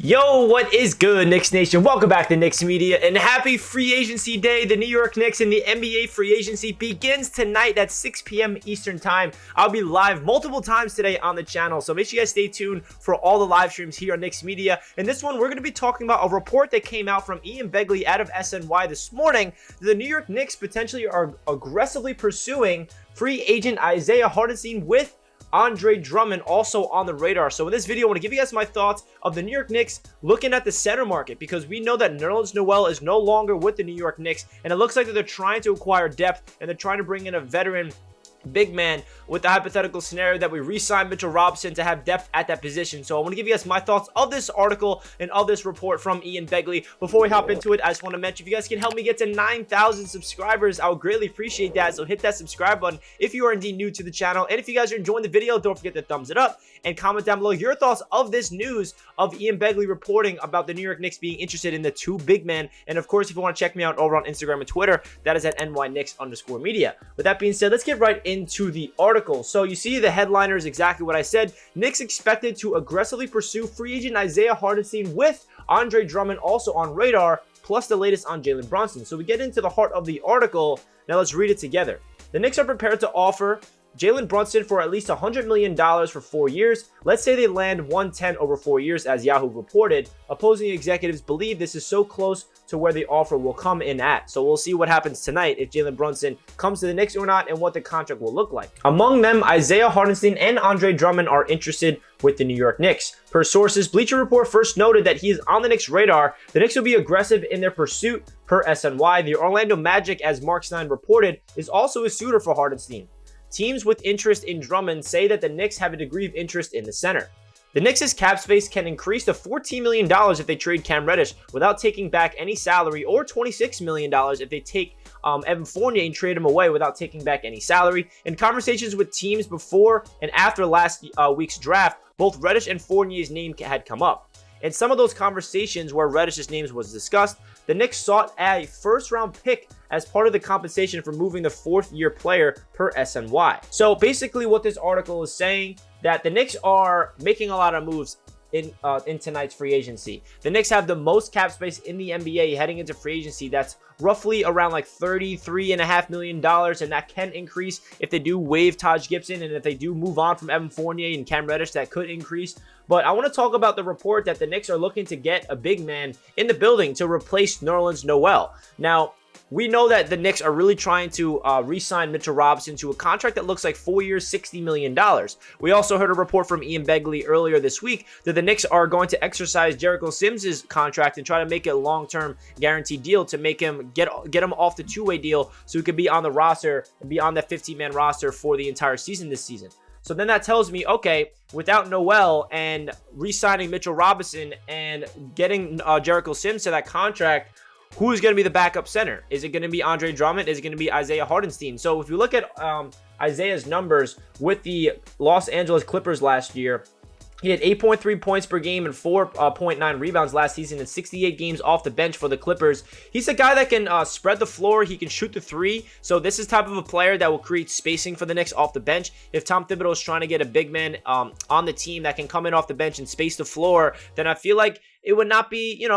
Yo, what is good, Knicks Nation? Welcome back to Knicks Media, and happy free agency day. The New York Knicks and the NBA free agency begins tonight at 6 p.m. Eastern time. I'll be live multiple times today on the channel, so make sure you guys stay tuned for all the live streams here on Knicks Media. In this one, we're going to be talking about a report that came out from Ian Begley out of SNY this morning. The New York Knicks potentially are aggressively pursuing free agent Isaiah Hartenstein with Andre Drummond also on the radar. So in this video, I want to give you guys my thoughts of the New York Knicks looking at the center market, because we know that Nerlens Noel is no longer with the New York Knicks, and it looks like that they're trying to acquire depth and they're trying to bring in a veteran big man with the hypothetical scenario that we re-sign Mitchell Robinson to have depth at that position. So I want to give you guys my thoughts of this article and of this report from Ian Begley. Before we hop into it, I just want to mention, if you guys can help me get to 9,000 subscribers, I would greatly appreciate that. So hit that subscribe button if you are indeed new to the channel. And if you guys are enjoying the video, don't forget to thumbs it up and comment down below your thoughts of this news of Ian Begley reporting about the New York Knicks being interested in the two big men. And of course, if you want to check me out over on Instagram and Twitter, that is at NYKnicks_media. With that being said, let's get right into the article. So you see the headliner is exactly what I said. Knicks expected to aggressively pursue free agent Isaiah Hartenstein with Andre Drummond also on radar, plus the latest on Jalen Brunson. So we get into the heart of the article. Now let's read it together. The Knicks are prepared to offer Jalen Brunson for at least $100 million for 4 years. Let's say they land 110 over 4 years, as Yahoo reported. Opposing executives believe this is so close to where the offer will come in at. So we'll see what happens tonight if Jalen Brunson comes to the Knicks or not, and what the contract will look like. Among them, Isaiah Hartenstein and Andre Drummond are interested with the New York Knicks. Per sources, Bleacher Report first noted that he is on the Knicks' radar. The Knicks will be aggressive in their pursuit per SNY. The Orlando Magic, as Mark Stein reported, is also a suitor for Hartenstein. Teams with interest in Drummond say that the Knicks have a degree of interest in the center. The Knicks' cap space can increase to $14 million if they trade Cam Reddish without taking back any salary, or $26 million if they take Evan Fournier and trade him away without taking back any salary. In conversations with teams before and after last week's draft, both Reddish and Fournier's name had come up. In some of those conversations where Reddish's name was discussed, the Knicks sought a first-round pick as part of the compensation for moving the fourth-year player per SNY. So basically what this article is saying, that the Knicks are making a lot of moves in tonight's free agency. The Knicks have the most cap space in the NBA heading into free agency. That's roughly around like $33.5 million, and that can increase if they do waive Taj Gibson, and if they do move on from Evan Fournier and Cam Reddish, that could increase. But I want to talk about the report that the Knicks are looking to get a big man in the building to replace Nerlens Noel. Now, we know that the Knicks are really trying to re-sign Mitchell Robinson to a contract that looks like 4 years, $60 million. We also heard a report from Ian Begley earlier this week that the Knicks are going to exercise Jericho Sims' contract and try to make it a long-term guaranteed deal to make him get him off the two-way deal so he could be on the roster and be on that 15-man roster for the entire season this season. So then that tells me, okay, without Noel and re-signing Mitchell Robinson and getting Jericho Sims to that contract, who is going to be the backup center? Is it going to be Andre Drummond? Is it going to be Isaiah Hartenstein? So if you look at Isaiah's numbers with the Los Angeles Clippers last year, he had 8.3 points per game and 4.9 rebounds last season in 68 games off the bench for the Clippers. He's a guy that can spread the floor. He can shoot the three. So this is type of a player that will create spacing for the Knicks off the bench. If Tom Thibodeau is trying to get a big man on the team that can come in off the bench and space the floor, then I feel like it would not be,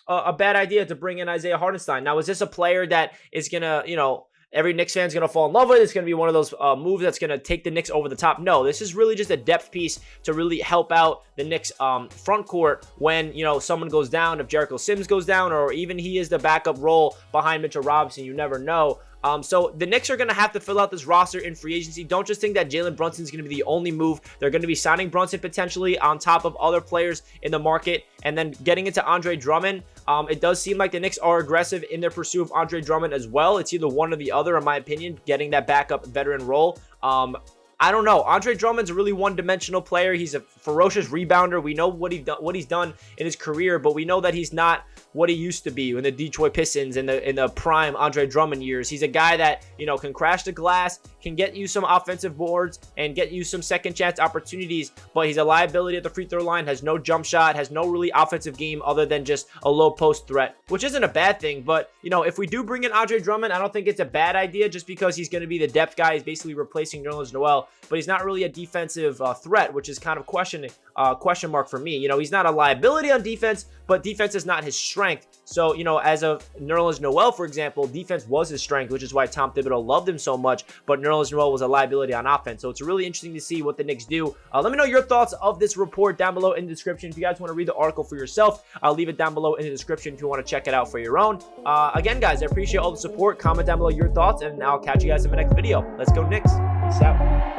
a bad idea to bring in Isaiah Hartenstein. Now, is this a player that is going to, every Knicks fan is going to fall in love with? It's going to be one of those moves that's going to take the Knicks over the top? No, this is really just a depth piece to really help out the Knicks front court when, someone goes down. If Jericho Sims goes down, or even he is the backup role behind Mitchell Robinson, you never know. So the Knicks are going to have to fill out this roster in free agency. Don't just think that Jalen Brunson is going to be the only move. They're going to be signing Brunson potentially on top of other players in the market. And then getting into Andre Drummond, it does seem like the Knicks are aggressive in their pursuit of Andre Drummond as well. It's either one or the other, in my opinion, getting that backup veteran role. I don't know. Andre Drummond's a really one-dimensional player. He's a ferocious rebounder. We know what he's done in his career, but we know that he's not what he used to be in the Detroit Pistons in the prime Andre Drummond years. He's a guy that, can crash the glass, can get you some offensive boards, and get you some second chance opportunities, but he's a liability at the free throw line, has no jump shot, has no really offensive game other than just a low post threat, which isn't a bad thing. But, if we do bring in Andre Drummond, I don't think it's a bad idea just because he's going to be the depth guy. He's basically replacing Nerlens Noel, but he's not really a defensive threat, which is kind of questioning question mark for me. He's not a liability on defense, but defense is not his strength. So, as of Nerlens Noel, for example, defense was his strength, which is why Tom Thibodeau loved him so much, but Nerlens Noel was a liability on offense. So it's really interesting to see what the Knicks do. Let me know your thoughts of this report down below in the description. If you guys want to read the article for yourself, I'll leave it down below in the description if you want to check it out for your own. Again, guys, I appreciate all the support. Comment down below your thoughts, and I'll catch you guys in my next video. Let's go Knicks. Peace out.